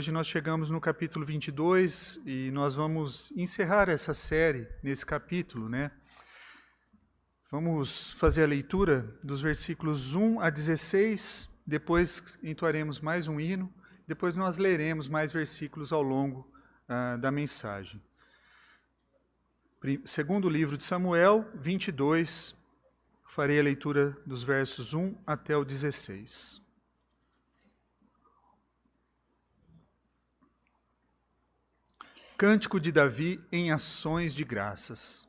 Hoje nós chegamos no capítulo 22 e nós vamos encerrar essa série nesse capítulo, né? Vamos fazer a leitura dos versículos 1 a 16, depois entoaremos mais um hino, depois nós leremos mais versículos ao longo da mensagem. Segundo livro de Samuel, 22, farei a leitura dos versos 1 até o 16. Cântico de Davi em ações de graças.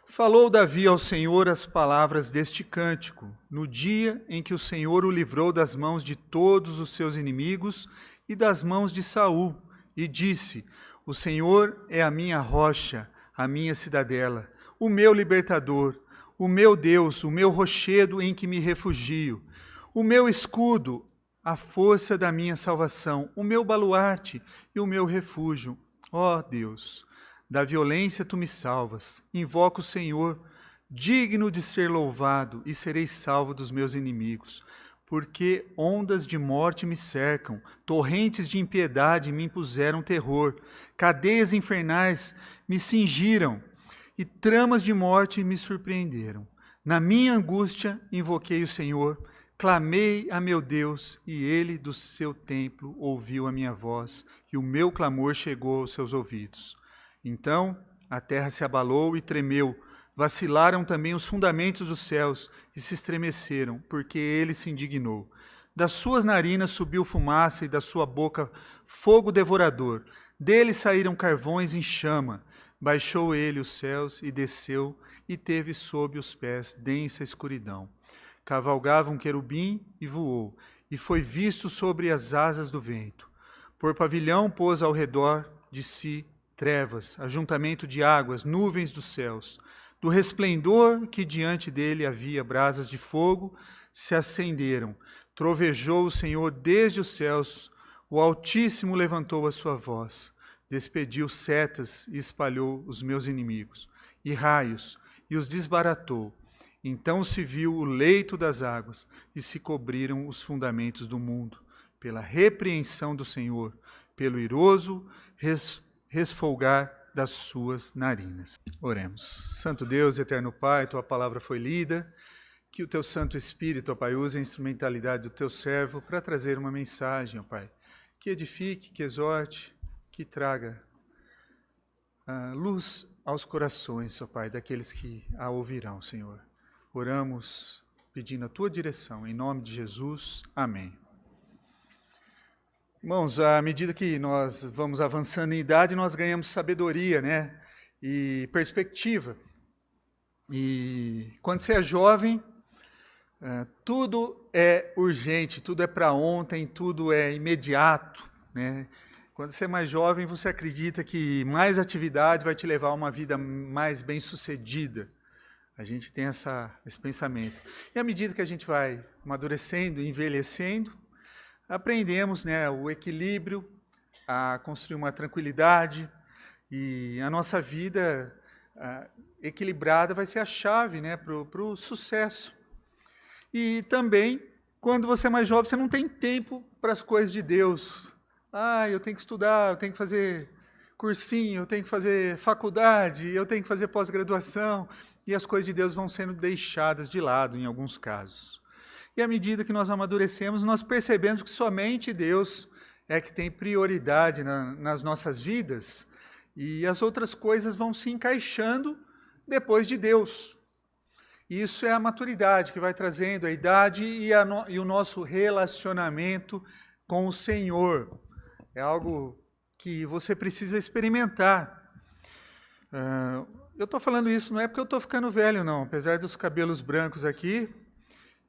Falou Davi ao Senhor as palavras deste cântico, no dia em que o Senhor o livrou das mãos de todos os seus inimigos e das mãos de Saul, e disse: O Senhor é a minha rocha, a minha cidadela, o meu libertador, o meu Deus, o meu rochedo em que me refugio, o meu escudo, a força da minha salvação, o meu baluarte e o meu refúgio. Ó Deus, da violência tu me salvas, invoco o Senhor, digno de ser louvado, e serei salvo dos meus inimigos. Porque ondas de morte me cercam, torrentes de impiedade me impuseram terror, cadeias infernais me cingiram, e tramas de morte me surpreenderam. Na minha angústia invoquei o Senhor, clamei a meu Deus, e ele do seu templo ouviu a minha voz, e o meu clamor chegou aos seus ouvidos. Então a terra se abalou e tremeu, vacilaram também os fundamentos dos céus, e se estremeceram, porque ele se indignou. Das suas narinas subiu fumaça, e da sua boca fogo devorador. Dele saíram carvões em chama. Baixou ele os céus e desceu, e teve sob os pés densa escuridão. Cavalgava um querubim e voou, e foi visto sobre as asas do vento. Por pavilhão pôs ao redor de si trevas, ajuntamento de águas, nuvens dos céus. Do resplendor que diante dele havia brasas de fogo, se acenderam. Trovejou o Senhor desde os céus, o Altíssimo levantou a sua voz. Despediu setas e espalhou os meus inimigos, e raios, e os desbaratou. Então se viu o leito das águas, e se cobriram os fundamentos do mundo, pela repreensão do Senhor, pelo iroso resfolgar das suas narinas. Oremos. Santo Deus, eterno Pai, tua palavra foi lida, que o teu Santo Espírito, ó Pai, use a instrumentalidade do teu servo para trazer uma mensagem, ó Pai, que edifique, que exorte, que traga luz aos corações, ó Pai, daqueles que a ouvirão, Senhor. Oramos pedindo a tua direção, em nome de Jesus. Amém. Irmãos, à medida que nós vamos avançando em idade, nós ganhamos sabedoria, né? E perspectiva. E quando você é jovem, tudo é urgente, tudo é para ontem, tudo é imediato, né? Quando você é mais jovem, você acredita que mais atividade vai te levar a uma vida mais bem-sucedida. A gente tem esse pensamento. E à medida que a gente vai amadurecendo, envelhecendo, aprendemos, né, o equilíbrio, a construir uma tranquilidade, e a nossa vida equilibrada vai ser a chave, né, para o sucesso. E também, quando você é mais jovem, você não tem tempo para as coisas de Deus. Eu tenho que estudar, eu tenho que fazer cursinho, eu tenho que fazer faculdade, eu tenho que fazer pós-graduação, e as coisas de Deus vão sendo deixadas de lado em alguns casos. E à medida que nós amadurecemos, nós percebemos que somente Deus é que tem prioridade nas nossas vidas, e as outras coisas vão se encaixando depois de Deus. Isso é a maturidade que vai trazendo a idade e o nosso relacionamento com o Senhor. É algo que você precisa experimentar. Eu estou falando isso não é porque eu estou ficando velho, não. Apesar dos cabelos brancos aqui,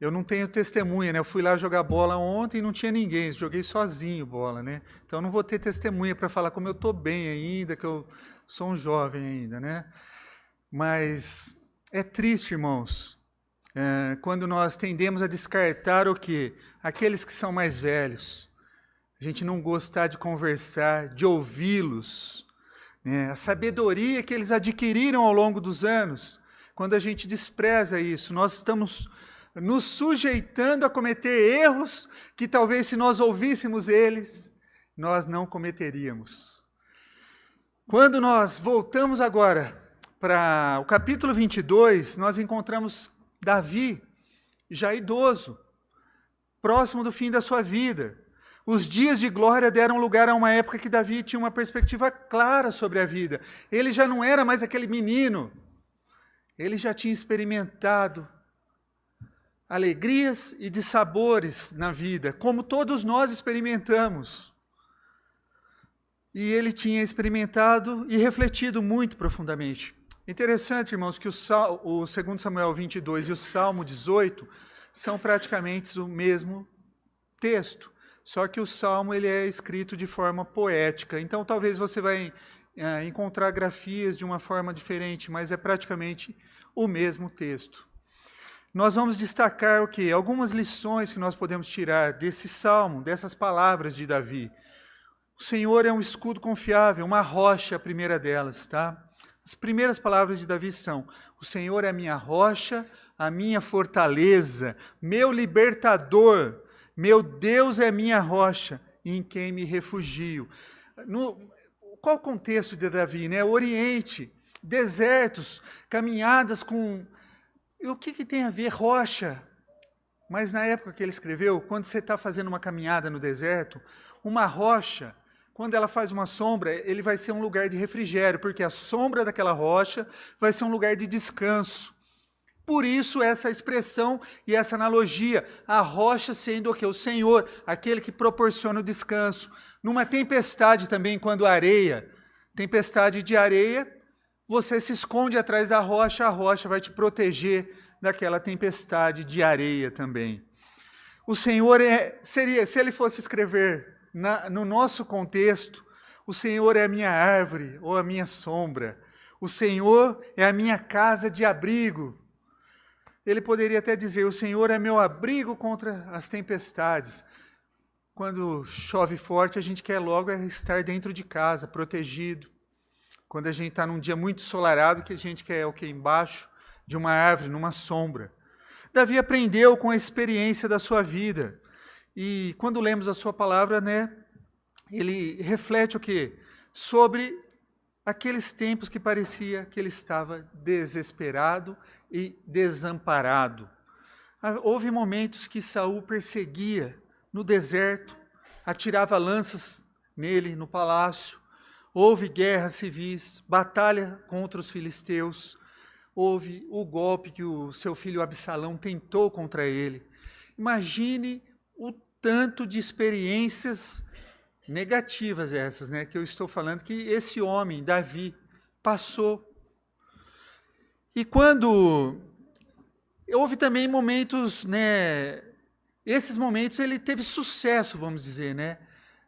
eu não tenho testemunha, né? Eu fui lá jogar bola ontem e não tinha ninguém, joguei sozinho bola, né? Então eu não vou ter testemunha para falar como eu estou bem ainda, que eu sou um jovem ainda, né? Mas é triste, irmãos, quando nós tendemos a descartar o quê? Aqueles que são mais velhos. A gente não gostar de conversar, de ouvi-los, né? A sabedoria que eles adquiriram ao longo dos anos. Quando a gente despreza isso, nós estamos nos sujeitando a cometer erros que talvez se nós ouvíssemos eles, nós não cometeríamos. Quando nós voltamos agora para o capítulo 22, nós encontramos Davi, já idoso, próximo do fim da sua vida. Os dias de glória deram lugar a uma época que Davi tinha uma perspectiva clara sobre a vida. Ele já não era mais aquele menino. Ele já tinha experimentado alegrias e dissabores na vida, como todos nós experimentamos. E ele tinha experimentado e refletido muito profundamente. Interessante, irmãos, que o 2 Samuel 22 e o Salmo 18 são praticamente o mesmo texto. Só que o Salmo ele é escrito de forma poética. Então, talvez você vai encontrar grafias de uma forma diferente, mas é praticamente o mesmo texto. Nós vamos destacar o quê? Algumas lições que nós podemos tirar desse Salmo, dessas palavras de Davi. O Senhor é um escudo confiável, uma rocha, a primeira delas, tá? As primeiras palavras de Davi são: o Senhor é a minha rocha, a minha fortaleza, meu libertador. Meu Deus é minha rocha, em quem me refugio. Qual o contexto de Davi? Né? O Oriente, desertos, caminhadas com... E o que tem a ver rocha? Mas na época que ele escreveu, quando você está fazendo uma caminhada no deserto, uma rocha, quando ela faz uma sombra, ele vai ser um lugar de refrigério, porque a sombra daquela rocha vai ser um lugar de descanso. Por isso essa expressão e essa analogia, a rocha sendo o quê? O Senhor, aquele que proporciona o descanso. Numa tempestade também, quando tempestade de areia, você se esconde atrás da rocha, a rocha vai te proteger daquela tempestade de areia também. O Senhor seria, se ele fosse escrever no nosso contexto, o Senhor é a minha árvore ou a minha sombra. O Senhor é a minha casa de abrigo. Ele poderia até dizer: o Senhor é meu abrigo contra as tempestades. Quando chove forte, a gente quer logo estar dentro de casa, protegido. Quando a gente está num dia muito ensolarado, que a gente quer o quê? Embaixo de uma árvore, numa sombra. Davi aprendeu com a experiência da sua vida. E quando lemos a sua palavra, né, ele reflete o quê? Sobre aqueles tempos que parecia que ele estava desesperado e desamparado. Houve momentos que Saul perseguia no deserto, atirava lanças nele no palácio. Houve guerras civis, batalha contra os filisteus. Houve o golpe que o seu filho Absalão tentou contra ele. Imagine o tanto de experiências negativas essas, né, que eu estou falando, que esse homem, Davi, passou. E quando houve também momentos, né, esses momentos ele teve sucesso, vamos dizer, né,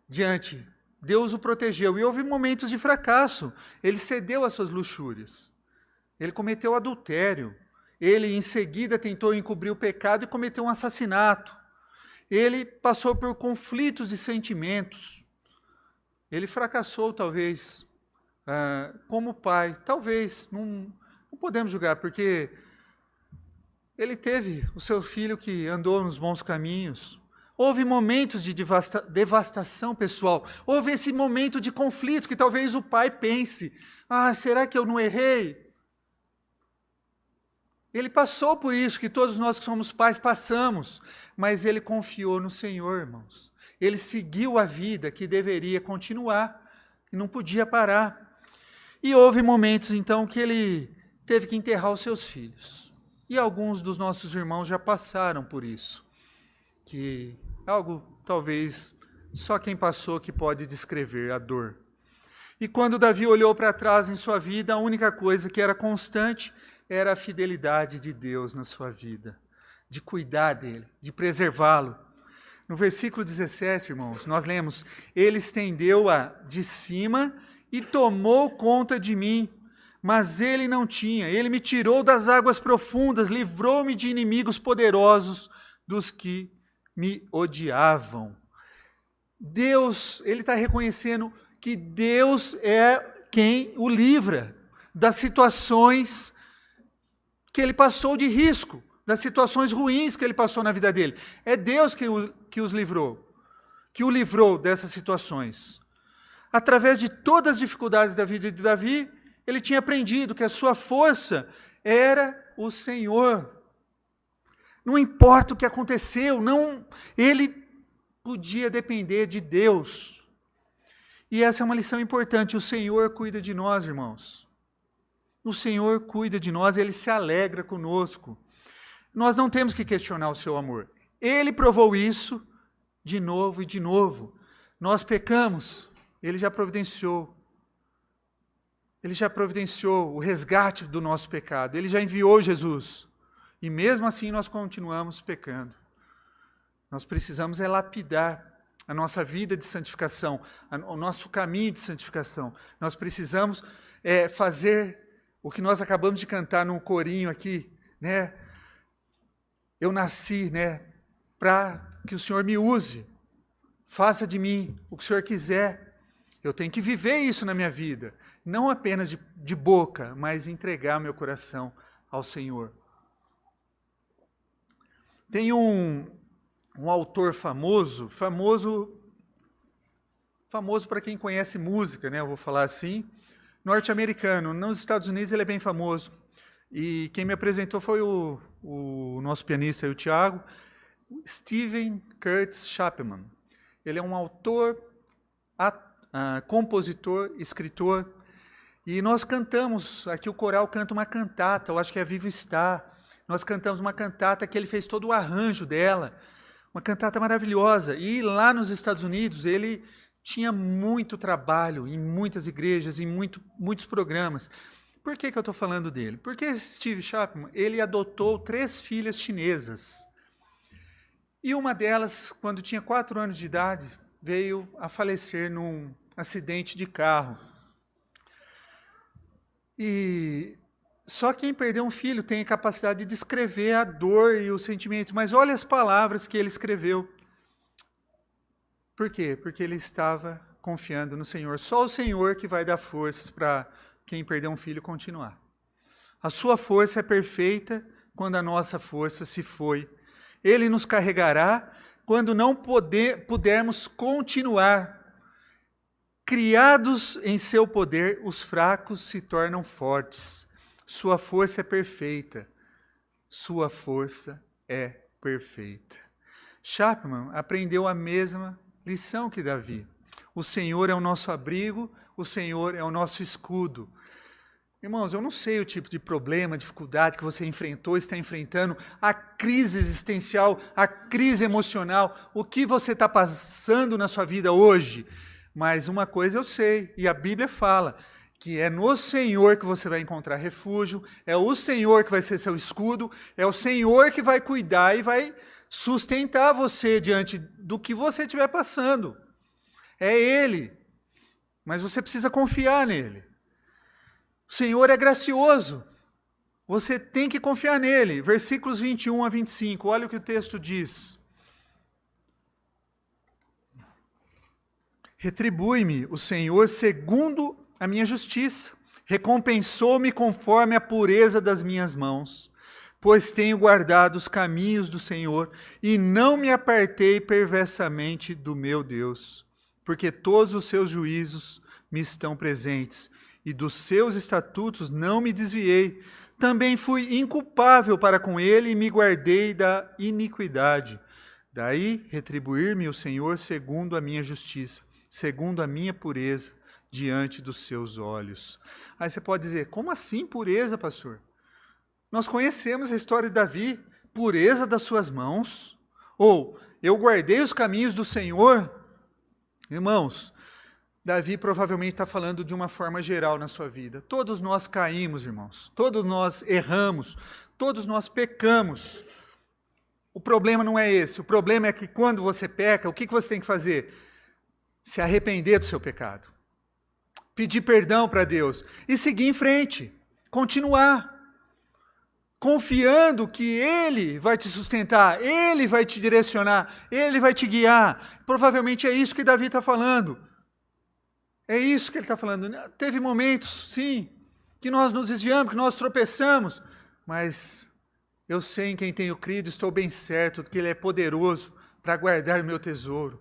diante, Deus o protegeu. E houve momentos de fracasso, ele cedeu às suas luxúrias, ele cometeu adultério, ele em seguida tentou encobrir o pecado e cometeu um assassinato. Ele passou por conflitos de sentimentos, ele fracassou talvez como pai, talvez, não podemos julgar, porque ele teve o seu filho que andou nos bons caminhos. Houve momentos de devastação pessoal, houve esse momento de conflito que talvez o pai pense: será que eu não errei? Ele passou por isso, que todos nós que somos pais passamos, mas ele confiou no Senhor, irmãos. Ele seguiu a vida que deveria continuar, e não podia parar. E houve momentos, então, que ele teve que enterrar os seus filhos. E alguns dos nossos irmãos já passaram por isso. Que algo, talvez, só quem passou que pode descrever a dor. E quando Davi olhou para trás em sua vida, a única coisa que era constante era a fidelidade de Deus na sua vida, de cuidar dele, de preservá-lo. No versículo 17, irmãos, nós lemos: ele estendeu-a de cima e tomou conta de mim, mas ele não tinha. Ele me tirou das águas profundas, livrou-me de inimigos poderosos, dos que me odiavam. Deus, ele está reconhecendo que Deus é quem o livra das situações que ele passou de risco, das situações ruins que ele passou na vida dele. É Deus que os livrou. que o livrou dessas situações. Através de todas as dificuldades da vida de Davi, ele tinha aprendido que a sua força era o Senhor. Não importa o que aconteceu, ele podia depender de Deus. E essa é uma lição importante. O Senhor cuida de nós, irmãos. O Senhor cuida de nós, Ele se alegra conosco. Nós não temos que questionar o seu amor. Ele provou isso de novo e de novo. Nós pecamos, Ele já providenciou. Ele já providenciou o resgate do nosso pecado. Ele já enviou Jesus. E mesmo assim nós continuamos pecando. Nós precisamos lapidar a nossa vida de santificação, o nosso caminho de santificação. Nós precisamos fazer o que nós acabamos de cantar num corinho aqui, né? Eu nasci, né, para que o Senhor me use. Faça de mim o que o Senhor quiser. Eu tenho que viver isso na minha vida. Não apenas de boca, mas entregar meu coração ao Senhor. Tem um autor famoso para quem conhece música, né? Eu vou falar assim, norte-americano. Nos Estados Unidos ele é bem famoso. E quem me apresentou foi o nosso pianista, o Thiago, Stephen Curtis Chapman. Ele é um autor, compositor, escritor. E nós cantamos, aqui o coral canta uma cantata, eu acho que é Vivo Está. Nós cantamos uma cantata que ele fez todo o arranjo dela, uma cantata maravilhosa. E lá nos Estados Unidos ele tinha muito trabalho em muitas igrejas, em muitos programas. Por que eu estou falando dele? Porque Steve Chapman, ele adotou 3 filhas chinesas. E uma delas, quando tinha 4 anos de idade, veio a falecer num acidente de carro. E só quem perdeu um filho tem a capacidade de descrever a dor e o sentimento. Mas olha as palavras que ele escreveu. Por quê? Porque ele estava confiando no Senhor. Só o Senhor que vai dar forças para quem perdeu um filho continuar. A sua força é perfeita quando a nossa força se foi. Ele nos carregará quando não pudermos continuar. Criados em seu poder, os fracos se tornam fortes. Sua força é perfeita. Sua força é perfeita. Chapman aprendeu a mesma lição que Davi. O Senhor é o nosso abrigo, o Senhor é o nosso escudo. Irmãos, eu não sei o tipo de problema, dificuldade que você enfrentou, está enfrentando, a crise existencial, a crise emocional, o que você está passando na sua vida hoje. Mas uma coisa eu sei, e a Bíblia fala, que é no Senhor que você vai encontrar refúgio, é o Senhor que vai ser seu escudo, é o Senhor que vai cuidar e vai sustentar você diante do que você estiver passando. É Ele, mas você precisa confiar nele. O Senhor é gracioso, você tem que confiar nele. Versículos 21 a 25, olha o que o texto diz. Retribui-me o Senhor segundo a minha justiça, recompensou-me conforme a pureza das minhas mãos, pois tenho guardado os caminhos do Senhor e não me apartei perversamente do meu Deus, porque todos os seus juízos me estão presentes e dos seus estatutos não me desviei. Também fui inculpável para com ele e me guardei da iniquidade. Daí retribuir-me o Senhor segundo a minha justiça, segundo a minha pureza diante dos seus olhos. Aí você pode dizer, como assim pureza, pastor? Nós conhecemos a história de Davi, pureza das suas mãos, ou eu guardei os caminhos do Senhor. Irmãos, Davi provavelmente está falando de uma forma geral na sua vida. Todos nós caímos, irmãos, todos nós erramos, todos nós pecamos. O problema não é esse, o problema é que quando você peca, o que você tem que fazer? Se arrepender do seu pecado. Pedir perdão para Deus e seguir em frente, continuar, confiando que Ele vai te sustentar, Ele vai te direcionar, Ele vai te guiar. Provavelmente é isso que Davi está falando. É isso que ele está falando. Teve momentos, sim, que nós nos desviamos, que nós tropeçamos, mas eu sei em quem tenho crido, estou bem certo que Ele é poderoso para guardar o meu tesouro.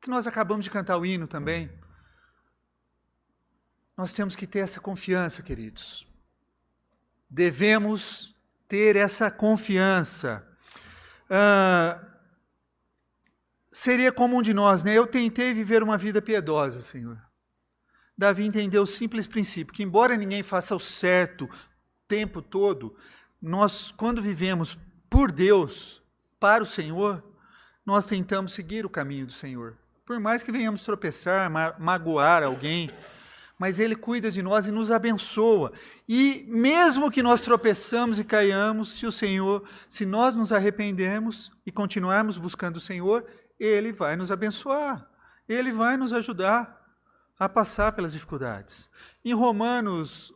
que nós acabamos de cantar o hino também. Nós temos que ter essa confiança, queridos. Devemos ter essa confiança. Seria comum de nós, né? Eu tentei viver uma vida piedosa, Senhor. Davi entendeu o simples princípio, que embora ninguém faça o certo o tempo todo, nós, quando vivemos por Deus, para o Senhor, nós tentamos seguir o caminho do Senhor. Por mais que venhamos tropeçar, magoar alguém, mas Ele cuida de nós e nos abençoa. E mesmo que nós tropeçamos e caiamos, se nós nos arrependermos e continuarmos buscando o Senhor, Ele vai nos abençoar. Ele vai nos ajudar a passar pelas dificuldades. Em Romanos,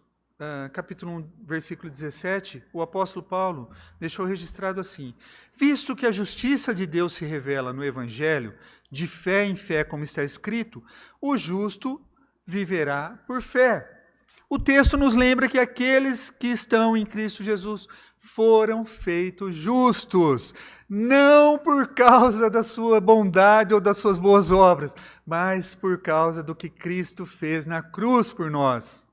capítulo 1, versículo 17, o apóstolo Paulo deixou registrado assim: visto que a justiça de Deus se revela no Evangelho, de fé em fé, como está escrito, o justo viverá por fé. O texto nos lembra que aqueles que estão em Cristo Jesus foram feitos justos, não por causa da sua bondade ou das suas boas obras, mas por causa do que Cristo fez na cruz por nós.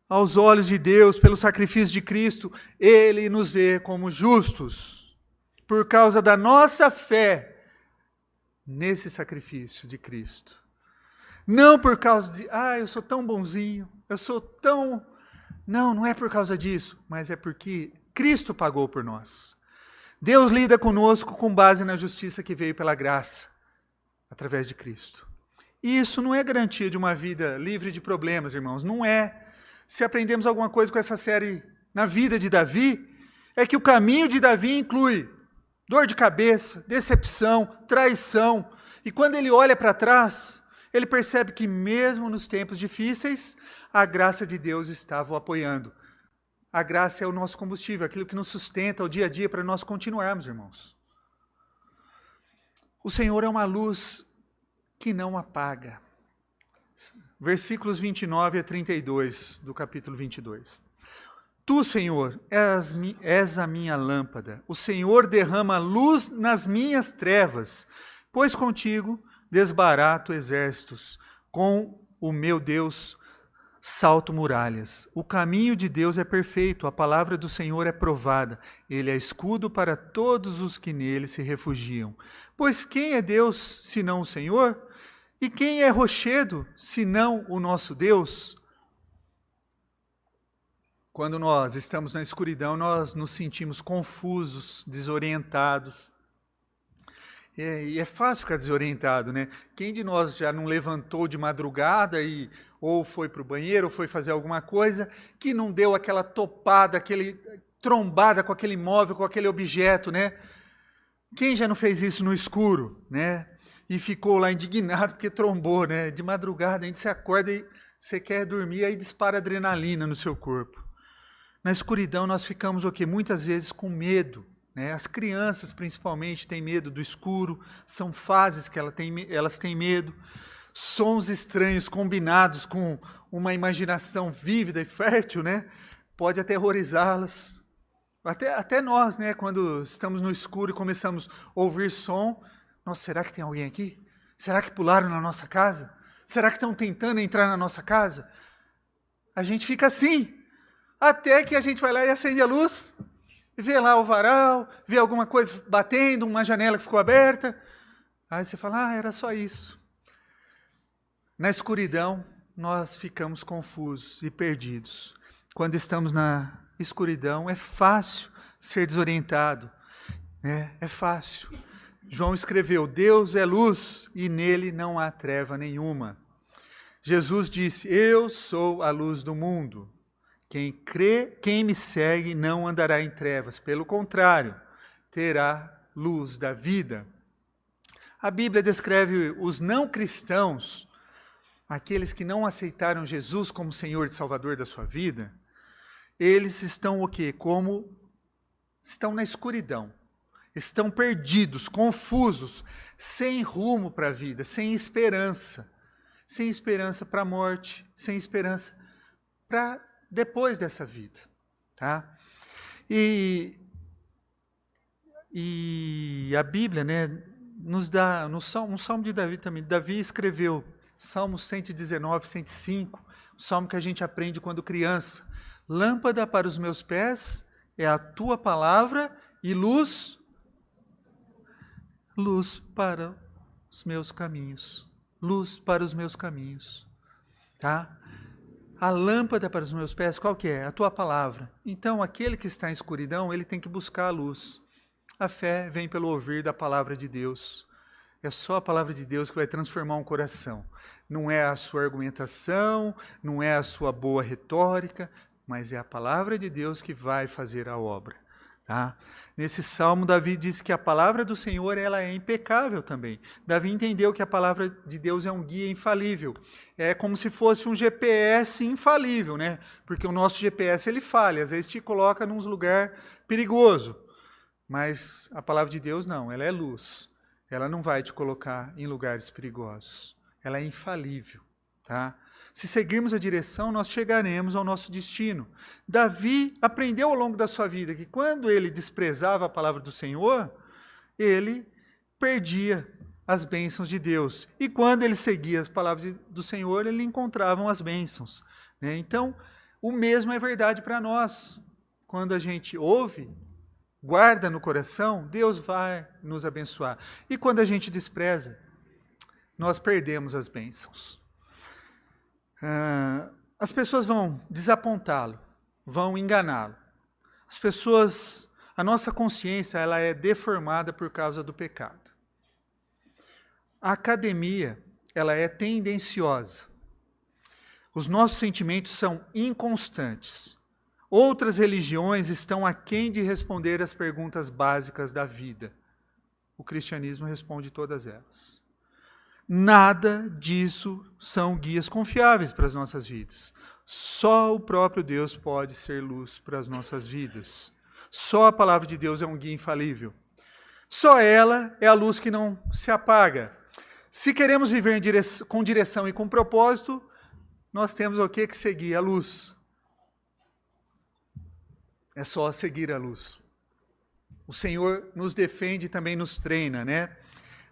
Aos olhos de Deus, pelo sacrifício de Cristo, Ele nos vê como justos, por causa da nossa fé nesse sacrifício de Cristo. Não por causa de, eu sou tão bonzinho, eu sou tão... Não é por causa disso, mas é porque Cristo pagou por nós. Deus lida conosco com base na justiça que veio pela graça, através de Cristo. E isso não é garantia de uma vida livre de problemas, irmãos, não é. Se aprendemos alguma coisa com essa série na vida de Davi, é que o caminho de Davi inclui dor de cabeça, decepção, traição. E quando ele olha para trás, ele percebe que mesmo nos tempos difíceis, a graça de Deus estava o apoiando. A graça é o nosso combustível, aquilo que nos sustenta o dia a dia para nós continuarmos, irmãos. O Senhor é uma luz que não apaga. Versículos 29 a 32 do capítulo 22. Tu, Senhor, és a minha lâmpada. O Senhor derrama luz nas minhas trevas, pois contigo desbarato exércitos. Com o meu Deus salto muralhas. O caminho de Deus é perfeito, a palavra do Senhor é provada. Ele é escudo para todos os que nele se refugiam. Pois quem é Deus, senão o Senhor? E quem é rochedo, senão o nosso Deus? Quando nós estamos na escuridão, nós nos sentimos confusos, desorientados. E é fácil ficar desorientado, né? Quem de nós já não levantou de madrugada ou foi para o banheiro, ou foi fazer alguma coisa, que não deu aquela topada, aquele trombada com aquele móvel, com aquele objeto, né? Quem já não fez isso no escuro, né? E ficou lá indignado porque trombou, né? De madrugada a gente se acorda e você quer dormir, aí dispara adrenalina no seu corpo. Na escuridão nós ficamos o quê? Muitas vezes com medo. Né? As crianças principalmente têm medo do escuro, são fases que elas têm medo. Sons estranhos combinados com uma imaginação vívida e fértil, né? Pode aterrorizá-las. Até nós, né? Quando estamos no escuro e começamos a ouvir som, nossa, será que tem alguém aqui? Será que pularam na nossa casa? Será que estão tentando entrar na nossa casa? A gente fica assim, até que a gente vai lá e acende a luz, vê lá o varal, vê alguma coisa batendo, uma janela que ficou aberta. Aí você fala, era só isso. Na escuridão, nós ficamos confusos e perdidos. Quando estamos na escuridão, é fácil ser desorientado. Né? É fácil. João escreveu, Deus é luz e nele não há treva nenhuma. Jesus disse, eu sou a luz do mundo. Quem me segue não andará em trevas, pelo contrário, terá luz da vida. A Bíblia descreve os não cristãos, aqueles que não aceitaram Jesus como Senhor e Salvador da sua vida, eles estão o quê? Como estão na escuridão. Estão perdidos, confusos, sem rumo para a vida, sem esperança para a morte, sem esperança para depois dessa vida. Tá? E a Bíblia, né, nos dá, um salmo de Davi também. Davi escreveu Salmo 119, 105, o salmo que a gente aprende quando criança. Lâmpada para os meus pés é a tua palavra e luz para os meus caminhos. Luz para os meus caminhos. Tá? A lâmpada para os meus pés, qual que é? A tua palavra. Então, aquele que está em escuridão, ele tem que buscar a luz. A fé vem pelo ouvir da palavra de Deus. É só a palavra de Deus que vai transformar um coração. Não é a sua argumentação, não é a sua boa retórica, mas é a palavra de Deus que vai fazer a obra. Tá? Nesse salmo, Davi diz que a palavra do Senhor ela é impecável também. Davi entendeu que a palavra de Deus é um guia infalível. É como se fosse um GPS infalível, né? Porque o nosso GPS ele falha, às vezes te coloca num lugar perigoso. Mas a palavra de Deus não, ela é luz. Ela não vai te colocar em lugares perigosos. Ela é infalível, tá? Se seguirmos a direção, nós chegaremos ao nosso destino. Davi aprendeu ao longo da sua vida que quando ele desprezava a palavra do Senhor, ele perdia as bênçãos de Deus. E quando ele seguia as palavras do Senhor, ele encontrava as bênçãos. Né? Então, o mesmo é verdade para nós. Quando a gente ouve, guarda no coração, Deus vai nos abençoar. E quando a gente despreza, nós perdemos as bênçãos. As pessoas vão desapontá-lo, vão enganá-lo. As pessoas, a nossa consciência, ela é deformada por causa do pecado. A academia, ela é tendenciosa. Os nossos sentimentos são inconstantes. Outras religiões estão aquém de responder as perguntas básicas da vida. O cristianismo responde todas elas. Nada disso são guias confiáveis para as nossas vidas. Só o próprio Deus pode ser luz para as nossas vidas. Só a palavra de Deus é um guia infalível. Só ela é a luz que não se apaga. Se queremos viver com direção e com propósito, nós temos o que seguir? A luz. É só seguir a luz. O Senhor nos defende e também nos treina, né?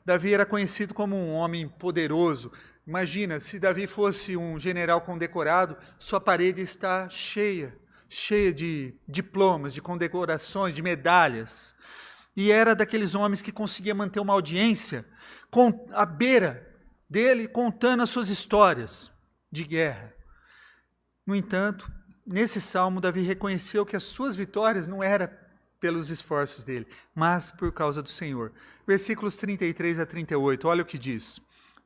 Davi era conhecido como um homem poderoso. Imagina, se Davi fosse um general condecorado, sua parede está cheia de diplomas, de condecorações, de medalhas. E era daqueles homens que conseguia manter uma audiência à beira dele, contando as suas histórias de guerra. No entanto, nesse salmo, Davi reconheceu que as suas vitórias não eram pelos esforços dele, mas por causa do Senhor. Versículos 33 a 38, olha o que diz.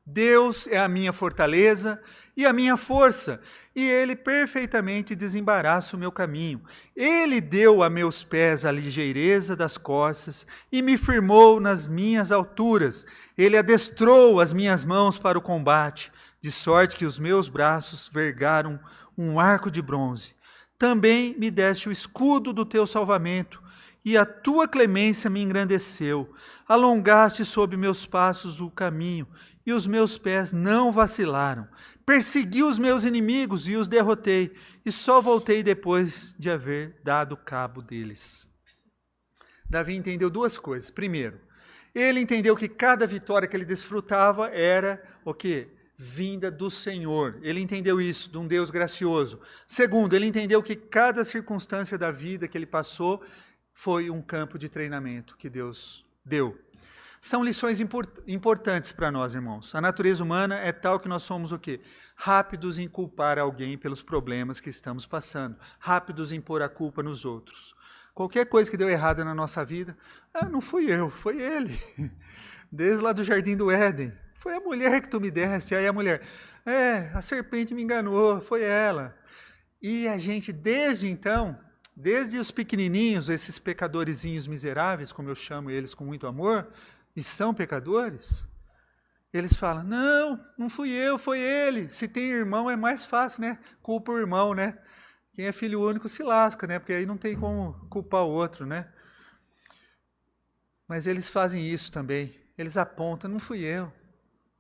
Deus é a minha fortaleza e a minha força, e Ele perfeitamente desembaraça o meu caminho. Ele deu a meus pés a ligeireza das costas e me firmou nas minhas alturas. Ele adestrou as minhas mãos para o combate, de sorte que os meus braços vergaram um arco de bronze. Também me deste o escudo do teu salvamento, e a tua clemência me engrandeceu. Alongaste sob meus passos o caminho, e os meus pés não vacilaram. Persegui os meus inimigos e os derrotei, e só voltei depois de haver dado cabo deles. Davi entendeu duas coisas. Primeiro, ele entendeu que cada vitória que ele desfrutava era o quê? Vinda do Senhor. Ele entendeu isso, de um Deus gracioso. Segundo, ele entendeu que cada circunstância da vida que ele passou foi um campo de treinamento que Deus deu. São lições importantes para nós, irmãos. A natureza humana é tal que nós somos o quê? Rápidos em culpar alguém pelos problemas que estamos passando. Rápidos em pôr a culpa nos outros. Qualquer coisa que deu errado na nossa vida, não fui eu, foi ele. Desde lá do Jardim do Éden. Foi a mulher que tu me deste. Aí a mulher, a serpente me enganou, foi ela. E a gente, desde então, desde os pequenininhos, esses pecadorzinhos miseráveis, como eu chamo eles com muito amor, e são pecadores, eles falam, não fui eu, foi ele. Se tem irmão é mais fácil, né? Culpa o irmão, né? Quem é filho único se lasca, né? Porque aí não tem como culpar o outro, né? Mas eles fazem isso também. Eles apontam, não fui eu.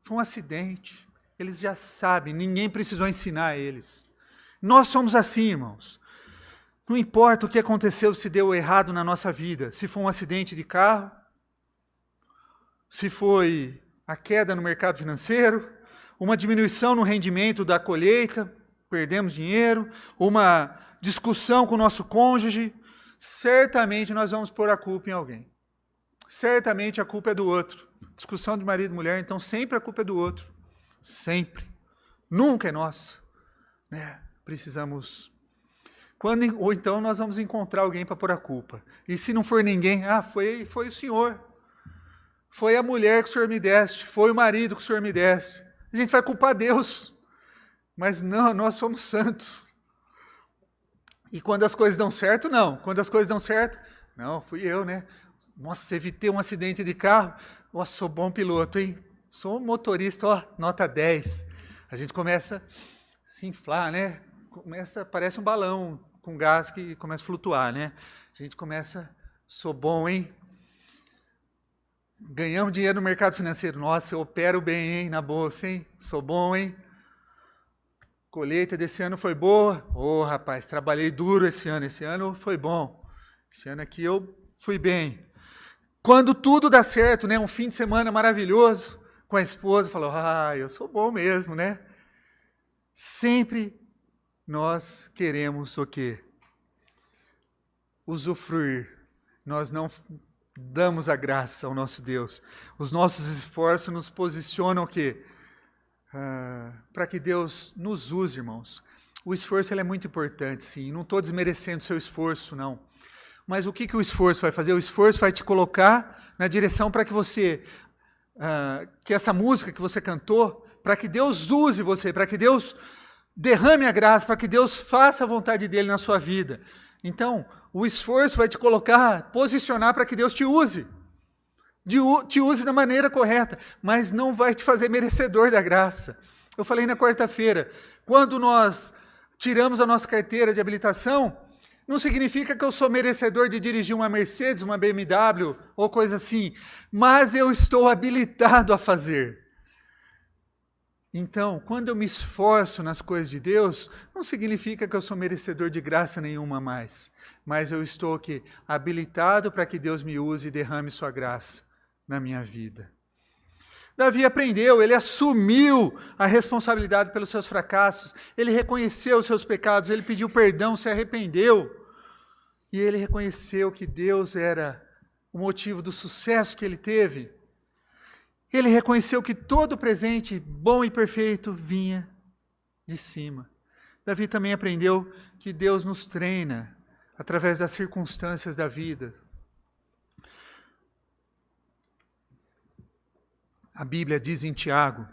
Foi um acidente. Eles já sabem, ninguém precisou ensinar eles. Nós somos assim, irmãos. Não importa o que aconteceu, se deu errado na nossa vida. Se foi um acidente de carro, se foi a queda no mercado financeiro, uma diminuição no rendimento da colheita, perdemos dinheiro, uma discussão com o nosso cônjuge, certamente nós vamos pôr a culpa em alguém. Certamente a culpa é do outro. Discussão de marido e mulher, então sempre a culpa é do outro. Sempre. Nunca é nossa. Precisamos... ou então nós vamos encontrar alguém para pôr a culpa. E se não for ninguém, foi o senhor. Foi a mulher que o senhor me deste. Foi o marido que o senhor me deste. A gente vai culpar Deus. Mas não, nós somos santos. E quando as coisas dão certo, não. Quando as coisas dão certo, não, fui eu, Nossa, evitei um acidente de carro. Nossa, sou bom piloto, hein? Sou motorista, nota 10. A gente começa a se inflar, parece um balão com gás que começa a flutuar, A gente começa, sou bom, hein? Ganhamos dinheiro no mercado financeiro. Nossa, eu opero bem, hein? Na bolsa, hein? Sou bom, hein? Colheita desse ano foi boa. Rapaz, trabalhei duro esse ano foi bom. Esse ano aqui eu fui bem. Quando tudo dá certo, um fim de semana maravilhoso, com a esposa, falou, eu sou bom mesmo, Sempre nós queremos o quê? Usufruir. Nós não damos a graça ao nosso Deus. Os nossos esforços nos posicionam o quê? Para que Deus nos use, irmãos. O esforço ele é muito importante, sim. Não estou desmerecendo o seu esforço, não. Mas o que o esforço vai fazer? O esforço vai te colocar na direção para que você, que essa música que você cantou, para que Deus use você, para que Deus derrame a graça, para que Deus faça a vontade dele na sua vida. Então, o esforço vai te colocar, posicionar para que Deus te use. Te use da maneira correta, mas não vai te fazer merecedor da graça. Eu falei na quarta-feira, quando nós tiramos a nossa carteira de habilitação, não significa que eu sou merecedor de dirigir uma Mercedes, uma BMW ou coisa assim, mas eu estou habilitado a fazer. Então, quando eu me esforço nas coisas de Deus, não significa que eu sou merecedor de graça nenhuma mais, mas eu estou aqui habilitado para que Deus me use e derrame sua graça na minha vida. Davi aprendeu, ele assumiu a responsabilidade pelos seus fracassos, ele reconheceu os seus pecados, ele pediu perdão, se arrependeu, e ele reconheceu que Deus era o motivo do sucesso que ele teve. Ele reconheceu que todo presente bom e perfeito vinha de cima. Davi também aprendeu que Deus nos treina através das circunstâncias da vida. A Bíblia diz em Tiago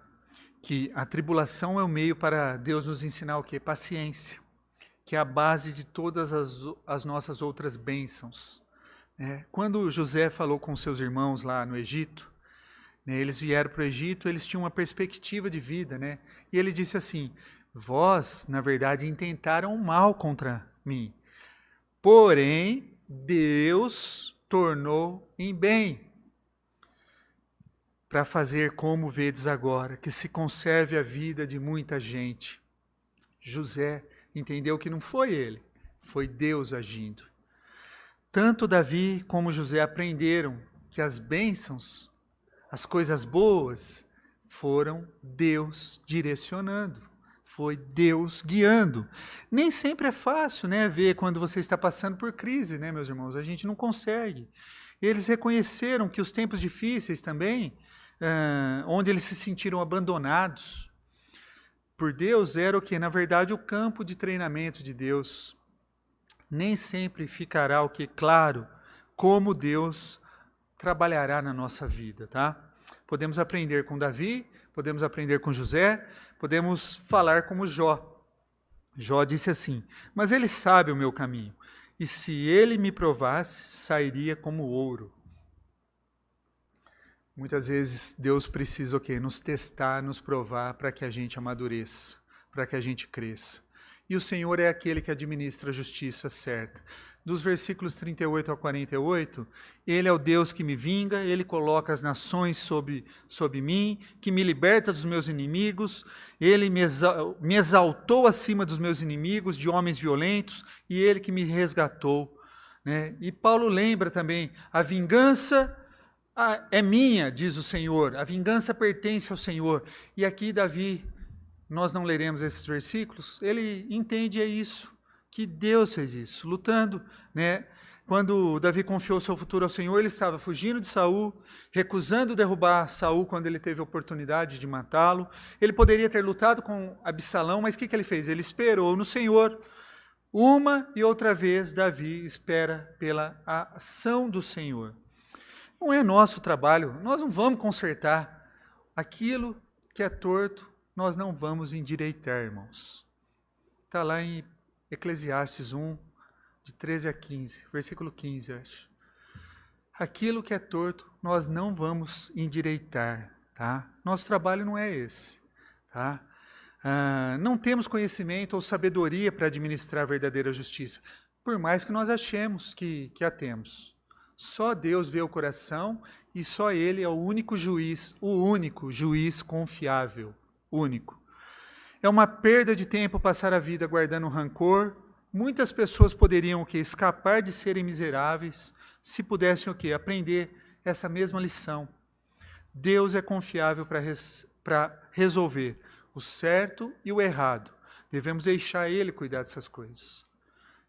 que a tribulação é o meio para Deus nos ensinar o quê? Paciência, que é a base de todas as nossas outras bênçãos. Quando José falou com seus irmãos lá no Egito, eles vieram para o Egito, eles tinham uma perspectiva de vida, e ele disse assim, vós, na verdade, intentaram mal contra mim, porém, Deus tornou em bem, para fazer como vedes agora, que se conserve a vida de muita gente. José entendeu que não foi ele, foi Deus agindo. Tanto Davi como José aprenderam que as bênçãos, as coisas boas, foram Deus direcionando, foi Deus guiando. Nem sempre é fácil, ver quando você está passando por crise, meus irmãos, a gente não consegue. Eles reconheceram que os tempos difíceis também, onde eles se sentiram abandonados por Deus, era o que? Na verdade, o campo de treinamento de Deus. Nem sempre ficará o que? Claro, como Deus trabalhará na nossa vida, tá? Podemos aprender com Davi, podemos aprender com José, podemos falar como Jó. Jó disse assim, mas ele sabe o meu caminho, e se ele me provasse, sairia como ouro. Muitas vezes Deus precisa o quê? Nos testar, nos provar para que a gente amadureça, para que a gente cresça. E o Senhor é aquele que administra a justiça certa. Dos versículos 38 a 48, Ele é o Deus que me vinga, Ele coloca as nações sob mim, que me liberta dos meus inimigos, Ele me exaltou acima dos meus inimigos, de homens violentos, e Ele que me resgatou. E Paulo lembra também, a vingança é minha, diz o Senhor, a vingança pertence ao Senhor. E aqui Davi, nós não leremos esses versículos, ele entende isso, que Deus fez isso, lutando, né? Quando Davi confiou seu futuro ao Senhor, ele estava fugindo de Saul, recusando derrubar Saul quando ele teve a oportunidade de matá-lo. Ele poderia ter lutado com Absalão, mas o que ele fez? Ele esperou no Senhor. Uma e outra vez Davi espera pela ação do Senhor. Não é nosso trabalho, nós não vamos consertar aquilo que é torto, nós não vamos endireitar, irmãos. Está lá em Eclesiastes 1, de 13 a 15, versículo 15, eu acho. Aquilo que é torto, nós não vamos endireitar, tá? Nosso trabalho não é esse, tá? Não temos conhecimento ou sabedoria para administrar a verdadeira justiça, por mais que nós achemos que a temos. Só Deus vê o coração e só Ele é o único juiz confiável, único. É uma perda de tempo passar a vida guardando rancor. Muitas pessoas poderiam escapar de serem miseráveis se pudessem aprender essa mesma lição. Deus é confiável para resolver o certo e o errado. Devemos deixar Ele cuidar dessas coisas.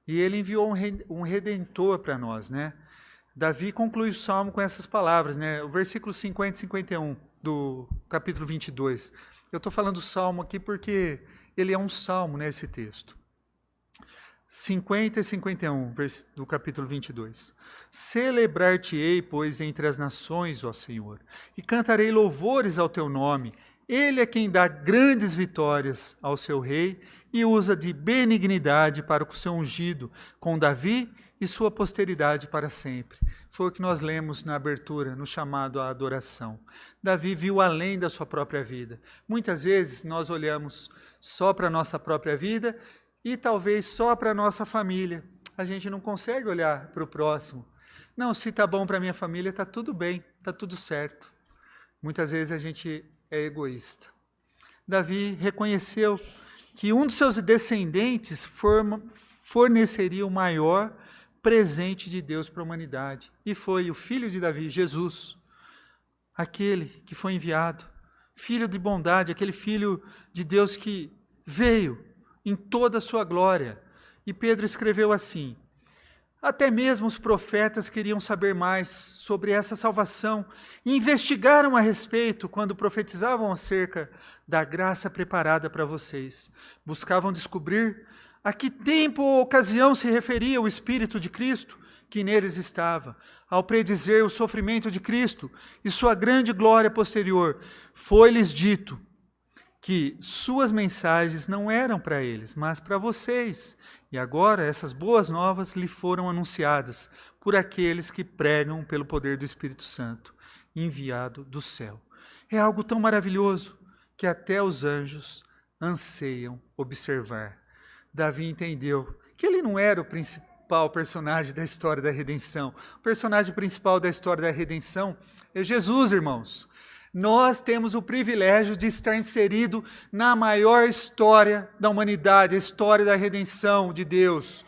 E Ele enviou um redentor para nós, né? Davi conclui o salmo com essas palavras, né? O versículo 50 e 51 do capítulo 22. Eu estou falando do salmo aqui porque ele é um salmo, né, esse texto. 50 e 51, do capítulo 22. Celebrar-te-ei, pois, entre as nações, ó Senhor, e cantarei louvores ao teu nome. Ele é quem dá grandes vitórias ao seu rei e usa de benignidade para o seu ungido, com Davi e sua posteridade para sempre. Foi o que nós lemos na abertura, no chamado à adoração. Davi viu além da sua própria vida. Muitas vezes nós olhamos só para a nossa própria vida e talvez só para a nossa família. A gente não consegue olhar para o próximo. Não, se está bom para a minha família, está tudo bem, está tudo certo. Muitas vezes a gente é egoísta. Davi reconheceu que um dos seus descendentes forneceria o maior presente de Deus para a humanidade. E foi o filho de Davi, Jesus, aquele que foi enviado, filho de bondade, aquele filho de Deus que veio em toda a sua glória. E Pedro escreveu assim: até mesmo os profetas queriam saber mais sobre essa salvação e investigaram a respeito quando profetizavam acerca da graça preparada para vocês. Buscavam descobrir a que tempo ou ocasião se referia o Espírito de Cristo que neles estava, ao predizer o sofrimento de Cristo e sua grande glória posterior. Foi-lhes dito que suas mensagens não eram para eles, mas para vocês. E agora essas boas novas lhe foram anunciadas por aqueles que pregam pelo poder do Espírito Santo, enviado do céu. É algo tão maravilhoso que até os anjos anseiam observar. Davi entendeu que ele não era o principal personagem da história da redenção. O personagem principal da história da redenção é Jesus, irmãos. Nós temos o privilégio de estar inserido na maior história da humanidade, a história da redenção de Deus,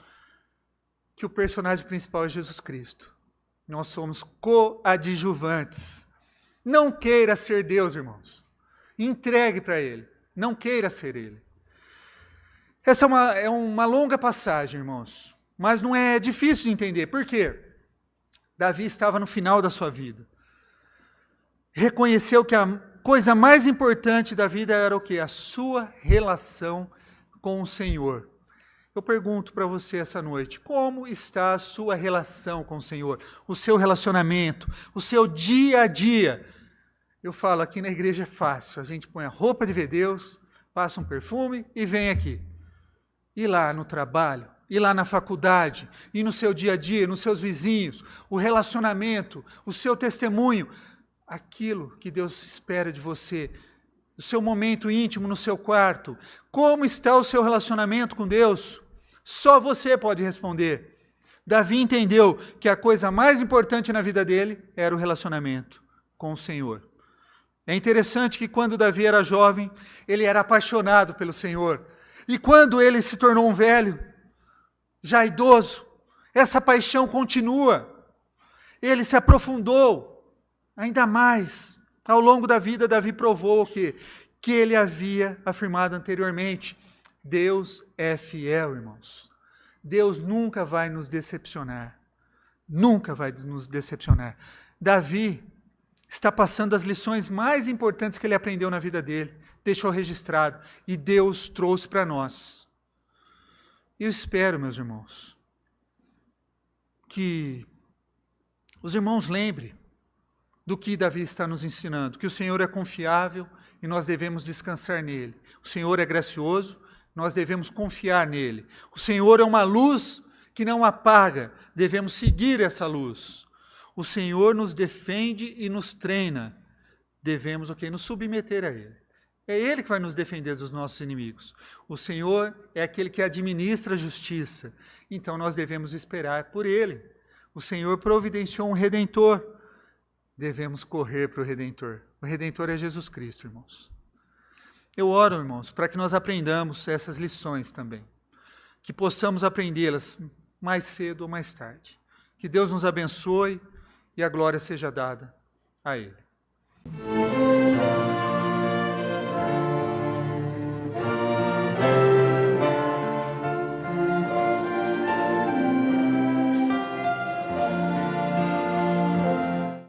que o personagem principal é Jesus Cristo. Nós somos coadjuvantes. Não queira ser Deus, irmãos. Entregue para Ele. Não queira ser Ele. Essa é uma longa passagem, irmãos, mas não é difícil de entender. Por quê? Davi estava no final da sua vida. Reconheceu que a coisa mais importante da vida era o quê? A sua relação com o Senhor. Eu pergunto para você essa noite, como está a sua relação com o Senhor? O seu relacionamento, o seu dia a dia? Eu falo, aqui na igreja é fácil, a gente põe a roupa de ver Deus, passa um perfume e vem aqui. E lá no trabalho, e lá na faculdade, e no seu dia a dia, nos seus vizinhos, o relacionamento, o seu testemunho, aquilo que Deus espera de você, o seu momento íntimo no seu quarto, como está o seu relacionamento com Deus? Só você pode responder. Davi entendeu que a coisa mais importante na vida dele era o relacionamento com o Senhor. É interessante que quando Davi era jovem, ele era apaixonado pelo Senhor. E quando ele se tornou um velho, já idoso, essa paixão continua. Ele se aprofundou. Ainda mais, ao longo da vida, Davi provou o quê? Que ele havia afirmado anteriormente. Deus é fiel, irmãos. Deus nunca vai nos decepcionar. Nunca vai nos decepcionar. Davi está passando as lições mais importantes que ele aprendeu na vida dele. Deixou registrado. E Deus trouxe para nós. Eu espero, meus irmãos, que os irmãos lembrem do que Davi está nos ensinando, que o Senhor é confiável e nós devemos descansar nele. O Senhor é gracioso, nós devemos confiar nele. O Senhor é uma luz que não apaga, devemos seguir essa luz. O Senhor nos defende e nos treina, devemos nos submeter a ele. É ele que vai nos defender dos nossos inimigos. O Senhor é aquele que administra a justiça, então nós devemos esperar por ele. O Senhor providenciou um Redentor, devemos correr para o Redentor. O Redentor é Jesus Cristo, irmãos. Eu oro, irmãos, para que nós aprendamos essas lições também. Que possamos aprendê-las mais cedo ou mais tarde. Que Deus nos abençoe e a glória seja dada a Ele.